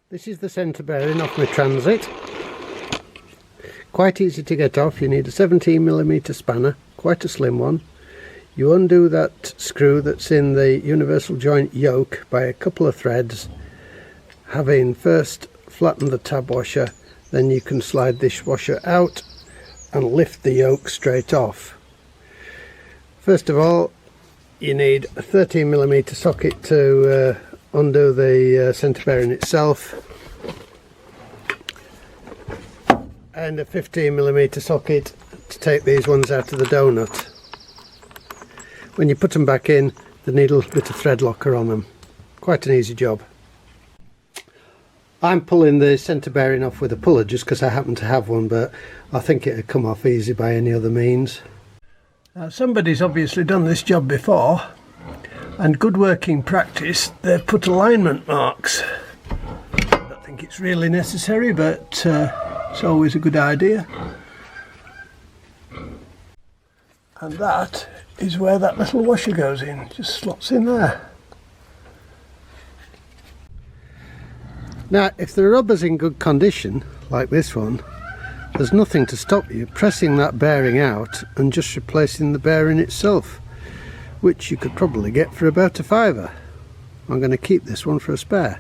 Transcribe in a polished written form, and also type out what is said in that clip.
This is the centre bearing off my Transit. Quite easy to get off. You need a 17mm spanner, quite a slim one. You undo that screw that's in the universal joint yoke by a couple of threads. Having first flattened the tab washer, then you can slide this washer out and lift the yoke straight off. First of all, you need a 13mm socket to undo the centre bearing itself, and a 15mm socket to take these ones out of the donut. When you put them back in, they need a little bit of thread locker on them. Quite an easy job. I'm pulling the centre bearing off with a puller just because I happen to have one, but I think it would come off easy by any other means. Now, somebody's obviously done this job before, and good working practice, they've put alignment marks. I don't think it's really necessary, but it's always a good idea. And that is where that little washer goes in, just slots in there. Now, if the rubber's in good condition, like this one, there's nothing to stop you pressing that bearing out and just replacing the bearing itself, which you could probably get for about £5. I'm going to keep this one for a spare.